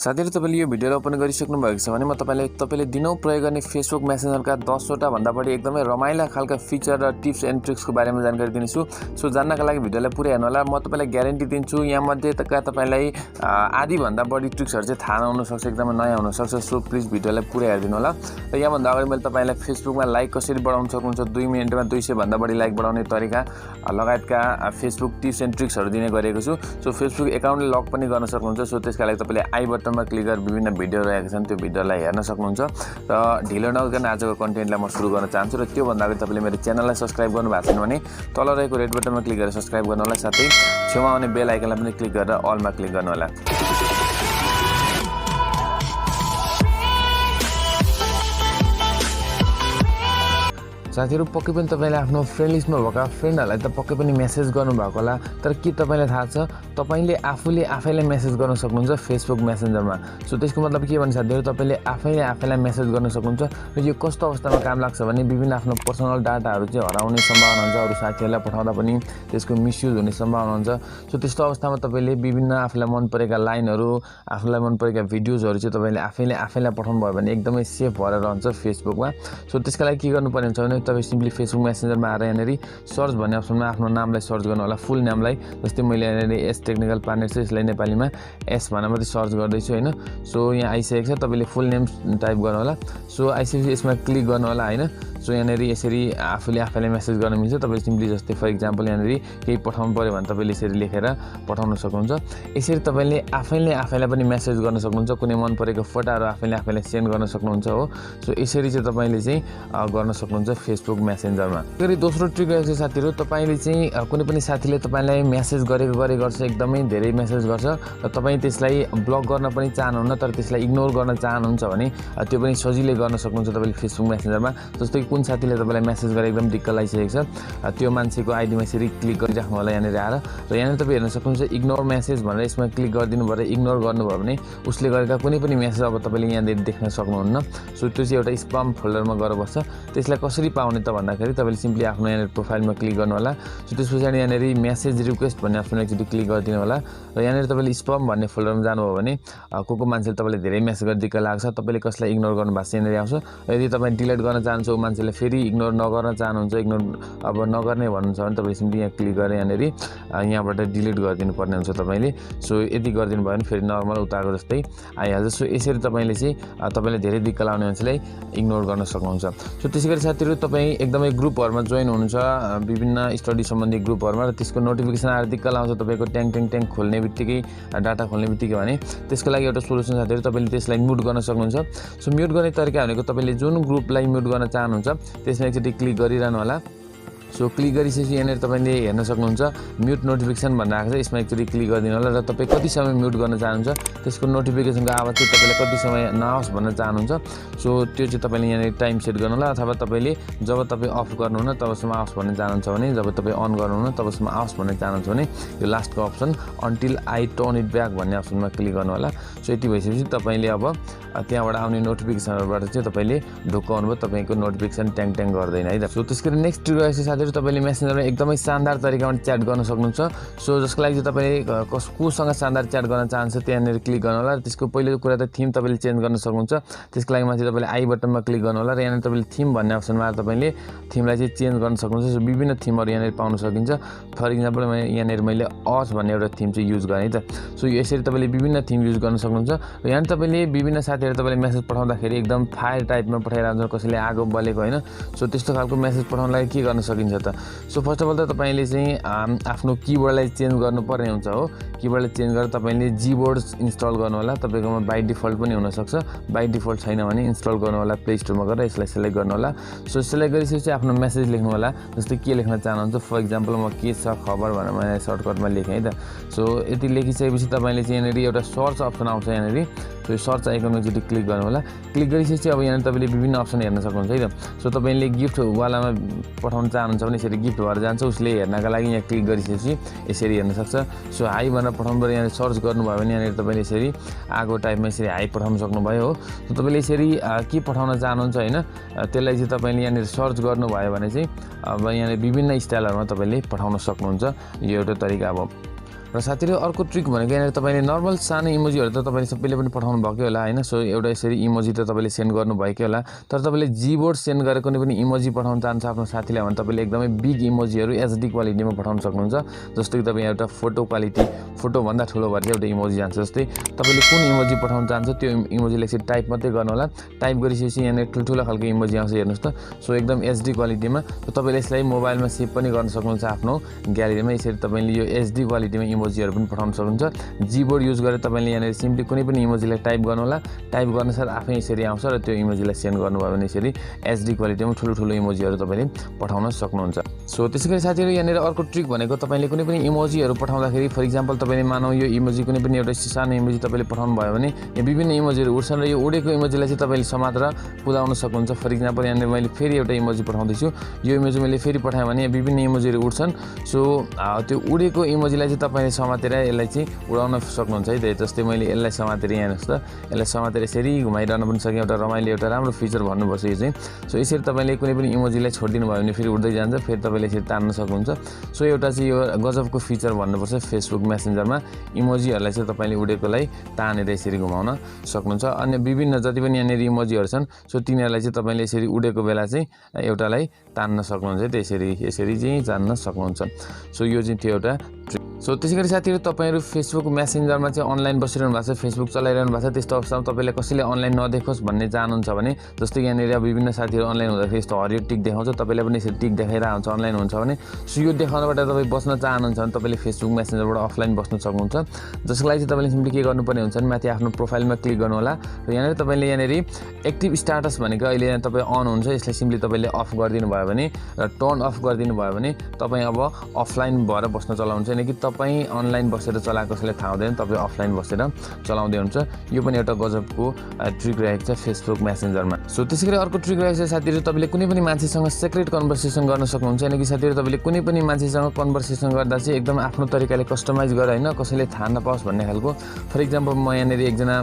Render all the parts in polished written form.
साथीहरु तपाईले यो भिडियोलाई ओपन गरिसक्नु भएको छ भने म तपाईले दिनौ प्रयोग गर्ने फेसबुक मेसेन्जरका 10 वटा भन्दा बढी एकदमै रमाइला खालका फिचर र टिप्स एन्ड ट्रिक्सको बारेमा जानकारी दिनेछु। सो जान्नका लागि भिडियोलाई पुरै हेर्नु होला। म तपाईलाई ग्यारेन्टी दिन्छु यहाँ मध्ये तपाईलाई आधी भन्दा बढी ट्रिक्सहरु चाहिँ थाहा नहुन सक्छ, एकदमै नयाँ हुन सक्छ। सो प्लिज भिडियोलाई पुरै हेर्दिनु होला। र यहाँ भन्दा अगाडि मैले तपाईलाई फेसबुकमा लाइक कसरी बढाउन सक्नुहुन्छ, 2 मिनेटमा 200 भन्दा बढी लाइक बढाउने तरिका लगायतका फेसबुक टिप्स एन्ड ट्रिक्सहरु दिने गरेको छु। सो फेसबुक एकाउन्टले लक पनि गर्न सक्नुहुन्छ। सो त्यसका लागि तपाईले आई बटनमा क्लिक गरेर विभिन्न भिडियो रहेका छन्, त्यो भिडियोलाई हेर्न सक्नुहुन्छ। र ढिलो नगरिकन आजको कन्टेन्टलाई म सुरु गर्न चाहन्छु। र त्यो भन्दा अगाडि तपाईले मेरो च्यानललाई सब्स्क्राइब गर्नु भएको छैन भने तल रहेको रेड बटनमा क्लिक गरेर सब्स्क्राइब गर्नु होला, साथै छेउमा आउने बेल आइकनलाई पनि क्लिक गरेर अलमा क्लिक गर्नु होला। साथीहरु पक्कै पनि तपाईले आफ्नो फ्रेन्ड लिस्टमा भएका फ्रेन्डहरुलाई त पक्कै पनि मेसेज गर्नु भएको होला, तर के तपाईलाई थाहा छ तपाईले आफैलाई मेसेज गर्न सक्नुहुन्छ फेसबुक मेसेन्जरमा। सो त्यसको मतलब के भने साथीहरु तपाईले आफैलाई मेसेज गर्न सक्नुहुन्छ। र यो कस्तो अवस्थामा काम लाग्छ भने विभिन्न आफ्नो पर्सनल डाटाहरु चाहिँ हराउने सम्भावना हुन्छ, अरु साथीहरुलाई पठाउँदा पनि त्यसको मिसयुज हुने सम्भावना हुन्छ। सो त्यस्तो अवस्थामा तपाईले विभिन्न आफुलाई मन परेका लाइनहरु, आफुलाई मन परेका भिडियोजहरु चाहिँ तपाईले आफैलाई पठाउनु भयो भने एकदमै सेफ भएर रहन्छ फेसबुकमा। सो त्यसका लागि के गर्नुपर्ने हुन्छ भने तपाईं सिम्पली फेसबुक मेसेन्जरमा आएर यहाँनेरि सर्च भन्ने अप्सनमा आफ्नो नामलाई सर्च गर्नु होला, फुल नामलाई। जस्तै मैले यहाँनेरि एस टेक्निकल पार्टनर छ, यसलाई नेपालीमा एस भनेर मात्रै सर्च गर्दैछु हैन। सो यहाँ आइसकेको छ, तपाईले फुल नेम टाइप गर्नु होला। सो आइसकेपछि यसमा क्लिक गर्नु होला हैन। सो यहाँनेरि यसरी आफैलाई मेसेज गर्न मिल्छ। तपाईले सिम्पली जस्तै फर एक्जाम्पल यहाँनेरि केही पठाउनु पर्यो भने तपाईले यसरी लेखेर पठाउन सक्नुहुन्छ। यसरी तपाईले आफैलाई पनि मेसेज गर्न सक्नुहुन्छ, कुनै मन परेको फोटोहरु आफैलाई सेन्ड गर्न सक्नुहुन्छ हो। सो यसरी चाहिँ तपाईले चाहिँ गर्न सक्नुहुन्छ फेसबुक मेसेन्जरमा। फेरि दोस्रो ट्रिक रहेछ साथीहरु, तपाईले चाहिँ कुनै पनि साथीले तपाईलाई मेसेज गर्छ, एकदमै धेरै मेसेज गर्छ र तपाई त्यसलाई ब्लक गर्न पनि चाहनुहुन्न, तर त्यसलाई इग्नोर गर्न चाहनुहुन्छ भने त्यो पनि सजिलै गर्न सक्नुहुन्छ तपाईले फेसबुक मेसेन्जरमा। जस्तै कुन साथीले तपाईलाई मेसेज गरे एकदम दिक्क लागिसकेको छ, त्यो मान्छेको आइडीमा यसरी क्लिक गरिराख्नु होला यहाँनेर आएर। र यहाँनेर तपाई हेर्न सक्नुहुन्छ इग्नोर मेसेज भनेर यसमा क्लिक गरिदिनु भएर इग्नोर गर्नुभयो भने उसले गरेका कुनै पनि मेसेज अब तपाईले यहाँनेर देख्न सक्नुहुन्न। सो त्यो चाहिँ एउटा स्पाम फोल्डरमा गएर बस्छ। त्यसलाई कसरी पाउने त भन्दाखेरि तपाईले सिम्पली आफ्नो यहाँनेर प्रोफाइलमा क्लिक गर्नु होला। सो त्यसपछि यहाँनेरि मेसेज रिक्वेस्ट भन्ने अप्सनमा एकचोटि क्लिक गरिदिनु होला। र यहाँनेर तपाईले स्पाम भन्ने फोल्डरमा जानुभयो भने को मान्छेले तपाईले धेरै मेसेज गरेर दिक्क लाग्छ, तपाईले कसलाई इग्नोर गर्नु भएको छ यहाँनेर आउँछ। यदि तपाई डिलिट गर्न चाहनुहुन्छ उ मान्छेले फेरि इग्नोर नगर्न चाहनुहुन्छ, इग्नोर अब नगर्ने भन्नुहुन्छ भने तपाईले सिम्पली यहाँ क्लिक गरेर यहाँनेरि यहाँबाट डिलिट गरिदिनु पर्ने हुन्छ तपाईले। सो यदि गरिदिनु भयो भने फेरि नर्मल उताको जस्तै आइहाल्छ। सो यसरी तपाईले चाहिँ तपाईलाई धेरै दिक्क लाग्ने मान्छेलाई इग्नोर गर्न सक्नुहुन्छ। सो त्यसैगरी साथीहरु तपाई एकदमै ग्रुपहरुमा जोइन हुनुहुन्छ, विभिन्न स्टडी सम्बन्धी ग्रुपहरुमा, र त्यसको नोटिफिकेसन आएर दिक्क लाउँछ तपाईको ट्याङ खोल्ने बित्तिकै डाटा खोल्ने बित्तिकै भने त्यसको लागि एउटा सोलुसन साथीहरु तपाईले त्यसलाई म्युट गर्न सक्नुहुन्छ। सो म्युट गर्ने तरिका भनेको तपाईले जुन ग्रुपलाई म्युट गर्न चाहनुहुन्छ त्यसमा एकचोटि क्लिक गरिरहनु होला। सो क्लिक गरिसकेपछि यहाँनेर तपाईले हेर्न सक्नुहुन्छ म्युट नोटिफिकेसन भनेर आएको छ, यसमा एकचोटि क्लिक गरिदिनु होला। र तपाई कति समय म्युट गर्न चाहनुहुन्छ त्यसको नोटिफिकेसनको आवाज चाहिँ तपाईले कति समय नआओस् भन्न चाहनुहुन्छ। सो त्यो चाहिँ तपाईले यहाँनेर टाइम सेट गर्नु होला, अथवा तपाईले जब तपाई अफ गर्नुहुन्न तबसम्म आओस् भन्ने चाहनुहुन्छ भने, जब तपाई अन गर्नुहुन्न तबसम्म आओस् भन्ने चाहनुहुन्छ भने यो लास्टको option until I turn it back भन्ने अप्सनमा क्लिक गर्नु होला। सो यति भइसकेपछि तपाईले अब त्यहाँबाट आउने नोटिफिकेसनहरुबाट चाहिँ तपाईले ढुक्क हुनुभयो, तपाईको नोटिफिकेसन ट्याङ गर्दैन है त। सो त्यसैगरी नेक्स्ट ट्रिक रहेछ साथीहरु, तपाईले मेसेन्जरमा एकदमै शानदार तरिकामा च्याट गर्न सक्नुहुन्छ। सो जसको लागि चाहिँ तपाईले कोसँग शानदार च्याट गर्न चाहनुहुन्छ त्यहाँनेर क्लिक गर्नु होला। र त्यसको पहिलो कुरा त थीम तपाईले चेन्ज गर्न सक्नुहुन्छ। त्यसको लागि माथि तपाईले आई बटनमा क्लिक गर्नु होला र यहाँनेर तपाईले थीम भन्ने अप्सनमा आएर तपाईले थीमलाई चाहिँ चेन्ज गर्न सक्नुहुन्छ। सो विभिन्न थीमहरु यहाँनेर पाउन सकिन्छ। फर एक्जाम्पल यहाँनेर मैले अस भन्ने एउटा थीम चाहिँ युज गरेँ है त। सो यसरी तपाईले विभिन्न थीम युज गर्न सक्नुहुन्छ। र यहाँ तपाईले विभिन्न साथीहरु तपाईले मेसेज पठाउँदाखेरि एकदम फायर टाइपमा पठाइरहन्छ, कसैले आगो बलेको हैन। सो त्यस्तो खालको मेसेज पठाउनलाई के गर्न सकिन्छ त। सो फर्स्ट अफ अल त तपाईले चाहिँ आफ्नो किबोर्डलाई चेन्ज गर्नुपर्ने हुन्छ हो। किबोर्डलाई चेन्ज गरेर तपाईले जीबोर्ड इन्स्टल गर्नु होला। तपाईकोमा बाइ डिफल्ट पनि हुन सक्छ, बाइ डिफल्ट छैन भने इन्स्टल गर्नु होला प्ले स्टोरमा गएर यसलाई सेलेक्ट गर्नु होला। सो सेलेक्ट गरिसकेपछि आफ्नो मेसेज लेख्नु होला। जस्तै के लेख्न चाहनुहुन्छ, फर एक्जाम्पल म के छ खबर भनेर मैले सर्टकटमा लेखेँ है त। सो यति लेखिसकेपछि तपाईले चाहिँ यहाँनेरि एउटा सर्च अप्सन आउँछ यहाँनेरि। सो सर्च आइकनमा एकचोटि क्लिक गर्नु होला। क्लिक गरिसकेपछि अब यहाँ तपाईले विभिन्न अप्सन हेर्न सक्नुहुन्छ है त। सो तपाईले गिफ्ट वालामा पठाउन चाहनुहुन्छ भने यसरी गिफ्ट भएर जान्छ, उसले हेर्नका लागि यहाँ क्लिक गरिसकेपछि यसरी हेर्न सक्छ। सो हाई भनेर पठाउनु पर्यो, यहाँ सर्च गर्नुभयो भने यहाँनिर तपाईले यसरी आगो टाइपमा यसरी हाई पठाउन सक्नुभयो हो। सो तपाईले यसरी के पठाउन चाहनुहुन्छ हैन, त्यसलाई चाहिँ तपाईले यहाँनिर सर्च गर्नुभयो भने चाहिँ अब यहाँनिर विभिन्न स्टाइलहरुमा तपाईले पठाउन सक्नुहुन्छ। यो एउटा तरिका अब। र साथीहरु अर्को ट्रिक भनेको यहाँनिर तपाईले नर्मल सानो इमोजीहरु त तपाईले सबैले पनि पठाउनु भएकै होला हैन। सो एउटा यसरी इमोजी त तपाईले सेन्ड गर्नु भएकै होला, तर तपाईले जीबोर्ड सेन्ड गरेर कुनै पनि इमोजी पठाउन चाहन्छ आफ्नो साथीलाई भने तपाईले एकदमै बिग इमोजीहरु एचडी क्वालिटीमा पठाउन सक्नुहुन्छ। जस्तो कि तपाई एउटा फोटो क्वालिटी फोटो भन्दा ठुलो भएर एउटा इमोजी जान्छ। जस्तै तपाईले कुन इमोजी पठाउन चाहन्छ त्यो इमोजीलाई चाहिँ टाइप मात्रै गर्नु होला। टाइप गरिसकेपछि यहाँनिर ठुलठुलो खालको इमोजी आउँछ हेर्नुस् त। सो एकदम एचडी क्वालिटीमा तपाईले यसलाई मोबाइलमा सेभ पनि गर्न सक्नुहुन्छ आफ्नो ग्यालेरीमा। यसरी तपाईले यो एचडी क्वालिटीमा इमोजीहरु पनि पठाउन सक्नुहुन्छ। जीबोर्ड युज गरेर तपाईले यहाँनिर सिम्पली कुनै पनि इमोजीलाई टाइप गर्नु होला। टाइप गर्नसाथ आफै यसरी आउँछ र त्यो इमोजीलाई सेन्ड गर्नुभयो भने यसरी एचडी क्वालिटीमा ठुलो इमोजीहरु तपाईले पठाउन सक्नुहुन्छ। सो त्यसैगरी साथीहरु यहाँनिर अर्को ट्रिक भनेको तपाईले कुनै पनि इमोजीहरु पठाउँदाखेरि फर एक्जाम्पल तपाईले मानौ यो इमोजी कुनै पनि एउटा सानो इमोजी तपाईले पठाउनु भयो भने यो विभिन्न इमोजीहरु उड्छन् र यो उडेको इमोजीलाई चाहिँ तपाईले समातेर कुदाउन सक्नुहुन्छ। फर एक्जाम्पल यहाँनिर मैले फेरि एउटा इमोजी पठाउँदैछु, यो इमोजी मैले फेरि पठाएँ भने विभिन्न इमोजीहरु उड्छन्। सो त्यो उडेको इमोजीलाई चाहिँ तपाईले समातेर यसलाई चाहिँ उडाउन सक्नुहुन्छ है। जस्तै मैले यसलाई समातेर यहाँ हेर्नुस् त, यसलाई समातेर यसरी घुमाइरहन पनि सके। एउटा रमाइलो एउटा राम्रो फिचर भन्नुपर्छ यो चाहिँ। सो यसरी तपाईले कुनै पनि इमोजीलाई छोडिदिनु भयो भने फेरि उड्दै जान्छ, फेरि तपाईले यसरी तान्न सक्नुहुन्छ। सो एउटा चाहिँ यो गजबको फिचर भन्नुपर्छ फेसबुक मेसेन्जरमा। इमोजीहरुलाई चाहिँ तपाईले उडेकोलाई तानेर यसरी घुमाउन सक्नुहुन्छ। अन्य विभिन्न जति पनि यहाँनिर इमोजीहरु छन् सो तिनीहरुलाई चाहिँ तपाईले यसरी उडेको बेला चाहिँ एउटालाई तान्न सक्नुहुन्छ। त्यसरी चाहिँ तान्न सक्नुहुन्छ। सो यो चाहिँ त्यो एउटा ट्रिक। सो त्यसैगरी साथीहरु तपाईहरु फेसबुक मेसेन्जरमा चाहिँ अनलाइन बसिरहनु भएको छ, फेसबुक चलाइरहनु भएको छ, त्यस्तो अवस्थामा तपाईले कसैले अनलाइन नदेखोस् भन्ने चाहनुहुन्छ भने जस्तै यहाँनिर विभिन्न साथीहरु अनलाइन हुँदाखेरि यस्तो हरियो टिक देखाउँछ, तपाईलाई पनि यसरी टिक देखाइरा हुन्छ अनलाइन हुन्छ भने। सो यो देखाउनबाट तपाई बस्न चाहनुहुन्छ भने तपाईले फेसबुक मेसेन्जरबाट अफलाइन बस्न सक्नुहुन्छ। जसको लागि चाहिँ तपाईले सिम्पली के गर्नुपर्ने हुन्छ भने माथि आफ्नो प्रोफाइलमा क्लिक गर्नु होला र यहाँनिर तपाईले यहाँनिर एक्टिभ स्ट्याटस भनेको अहिले तपाई अन हुन्छ, यसलाई सिम्पली तपाईले अफ गरिदिनु भयो भने र टर्न अफ गरिदिनु भयो भने तपाई अब अफलाइन भएर बस्न चलाउनुहुन्छ। हैन कि तपाई अनलाइन बसेर चलाएको कसैले थाहा हुँदैन, तपाई अफलाइन बसेर चलाउँदै हुन्छ। यो पनि एउटा गजबको ट्रिक रहेको छ फेसबुक मेसेन्जरमा। सो त्यसैगरी अर्को ट्रिक रहेको छ साथीहरु, तपाईले कुनै पनि मान्छेसँग सिक्रेट कन्भर्सेसन गर्न सक्नुहुन्छ। हैन कि साथीहरु तपाईले कुनै पनि मान्छेसँग कन्भर्सेसन गर्दा चाहिँ एकदम आफ्नो तरिकाले कस्टमाइज गरेर हैन कसैले थाहा नपाओस् भन्ने खालको। फर एक्जाम्पल म यहाँनिर एकजना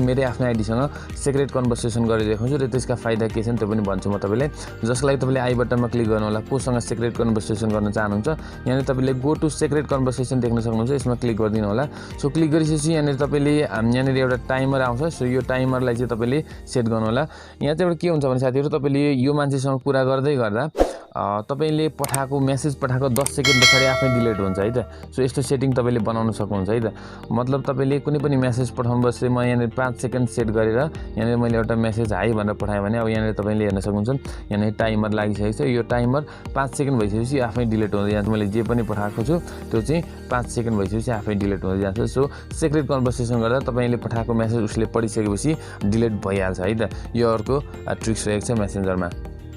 मेरै आफ्नो आइडीसँग सिक्रेट कन्भर्सेसन गरिरहेको छु र त्यसका फाइदा के छन् त्यो पनि भन्छु म तपाईलाई। जसको लागि तपाईले आई बटनमा क्लिक गर्नु होला, कोसँग सिक्रेट कन्भर्सेसन गर्न चाहनुहुन्छ। यहाँनिर तपाईले गो टु सिक्रेट कन्भर्सेसन देख्न सक्नुहुन्छ, यसमा क्लिक गरिदिनु होला। सो क्लिक गरिसकेपछि यहाँनिर तपाईले यहाँनिर एउटा टाइमर आउँछ। सो यो टाइमरलाई चाहिँ तपाईले सेट गर्नु होला। यहाँ चाहिँ एउटा के हुन्छ भने साथीहरु तपाईले यो मान्छेसँग कुरा गर्दै गर्दा तपाईले पठाएको मेसेज पठाएको 10 सेकेन्ड पछाडी आफै डिलिट हुन्छ है त। सो यस्तो सेटिङ तपाईले बनाउन सक्नुहुन्छ है त। मतलब तपाईले कुनै पनि मेसेज पठाउनु बस्दै म यहाँनिर 5 सेकेन्ड सेट गरेर यहाँनिर मैले एउटा मेसेज हाई भनेर पठाएँ भने अब यहाँनिर तपाईले हेर्न सक्नुहुन्छ यहाँनिर टाइमर लागिसकेको छ। यो टाइमर 5 सेकेन्ड भइसकेपछि आफै डिलिट हुँदै जान्छ। मैले जे पनि पठाएको छु त्यो चाहिँ 5 सेकेन्ड भइसकेपछि आफै डिलिट हुँदै जान्छ। सो सिक्रेट कन्भर्सेसन गर्दा तपाईले पठाएको मेसेज उसले पढिसकेपछि डिलिट भइहाल्छ है त। यो अर्को ट्रिक्स रहेको छ मेसेन्जरमा।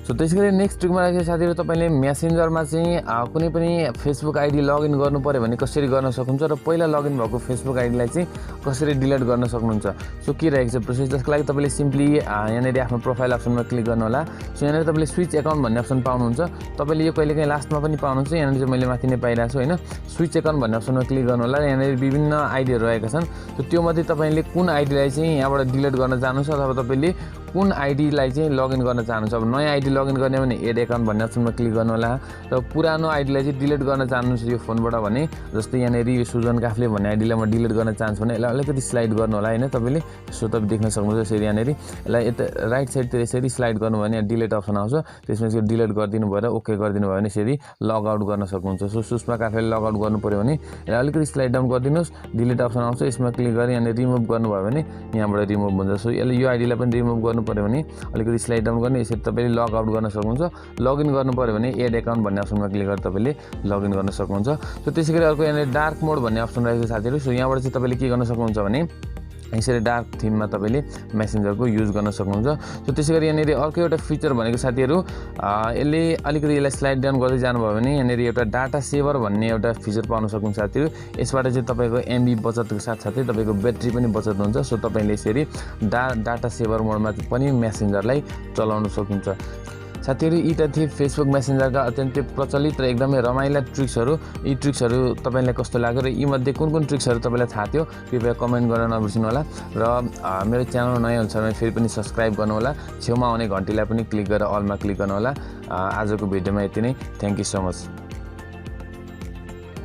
सो त्यसैगरी नेक्स्ट ट्रिकमा रहेको साथीहरु तपाईले मेसेन्जरमा चाहिँ कुनै पनि फेसबुक आइडी लगइन गर्नु पर्यो भने कसरी गर्न सक्नुहुन्छ र पहिला लगइन भएको फेसबुक आइडीलाई चाहिँ कसरी डिलिट गर्न सक्नुहुन्छ। सो के रहेको छ प्रोसेस, जसको लागि तपाईले सिम्पली यहाँनिर आफ्नो प्रोफाइल अप्सनमा क्लिक गर्नु होला। सो यहाँनिर तपाईले स्विच अकाउन्ट भन्ने अप्सन पाउनुहुन्छ। तपाईले यो कहिलेकाहीँ लास्टमा पनि पाउनुहुन्छ, यहाँनिर चाहिँ मैले माथि नै पाइरहेको छु हैन। स्विच अकाउन्ट भन्ने अप्सनमा क्लिक गर्नु होला। यहाँनिर विभिन्न आइडीहरु रहेका छन्। सो त्यो मध्ये तपाईले कुन आइडीलाई चाहिँ यहाँबाट डिलिट गर्न चाहनुहुन्छ अथवा तपाईले कुन आइडीलाई चाहिँ लगइन गर्न चाहनुहुन्छ। अब नयाँ आइडी लगइन गर्ने भने एड अकाउन्ट भन्ने अप्सनमा क्लिक गर्नु होला र पुरानो आइडीलाई चाहिँ डिलिट गर्न चाहनुहुन्छ यो फोनबाट भने जस्तै यहाँनिर यो सुजन काफले भन्ने आइडीलाई म डिलिट गर्न चाहन्छु भने यसलाई अलिकति स्लाइड गर्नु होला हैन तपाईले। सो तपाईले देख्न सक्नुहुन्छ यसरी यहाँनिर यसलाई यता राइट साइडतिर यसरी स्लाइड गर्नु भयो भने डिलिट अप्सन आउँछ। त्यसमा चाहिँ डिलिट गरिदिनु भयो र ओके गरिदिनु भयो भने यसरी लग आउट गर्न सक्नुहुन्छ। So Sushma Kafle log out गर्नु पर्यो भने यसलाई अलिकति स्लाइड डाउन गरिदिनुस्, डिलिट अप्सन आउँछ। यसमा क्लिक गरेर यहाँनिर रिमुभ गर्नु भयो भने यहाँबाट रिमुभ हुन्छ। सो यसले यो आइडीलाई पनि रिमुभ गर्नु पर्यो भने अलिकति स्लाइड डाउन गर्ने, यसरी तपाईले लग आउट गर्न सक्नुहुन्छ। लगइन गर्नु पर्यो भने एड अकाउन्ट भन्ने अप्सनमा क्लिक गरेर तपाईले लगइन गर्न सक्नुहुन्छ। सो त्यसैगरी अर्को यहाँनिर डार्क मोड भन्ने अप्सन रहेको छ साथीहरु। सो यहाँबाट चाहिँ तपाईले के गर्न सक्नुहुन्छ भने यसरी डार्क थीममा तपाईले मेसेन्जरको युज गर्न सक्नुहुन्छ। सो त्यसैगरी यहाँनिर अर्को एउटा फिचर भनेको साथीहरु यसले अलिकति यसलाई स्लाइड डाउन गर्दै जानुभयो भने यहाँनिर एउटा डाटा सेभर भन्ने एउटा फिचर पाउन सक्नुहुन्छ साथीहरु। यसबाट चाहिँ तपाईको एमबी बचतको साथसाथै तपाईको ब्याट्री पनि बचत हुन्छ। सो तपाईले यसरी डाटा सेभर मोडमा पनि मेसेन्जरलाई चलाउन सक्नुहुन्छ। साथीहरु यी त थिए फेसबुक मेसेन्जरका अत्यन्तै प्रचलित र एकदमै रमाइला ट्रिक्सहरु। यी ट्रिक्सहरु तपाईलाई कस्तो लाग्यो र यी मध्ये कुन ट्रिक्सहरु तपाईलाई थाहा थियो कृपया कमेन्ट गर्न नबिर्सनु होला र मेरो च्यानल नयाँ हुन्छ भने फेरि पनि सब्स्क्राइब गर्नु होला। छेउमा आउने घण्टीलाई पनि क्लिक गरेर अलमा क्लिक गर्नु होला। आजको भिडियोमा यति नै। Thank you so much.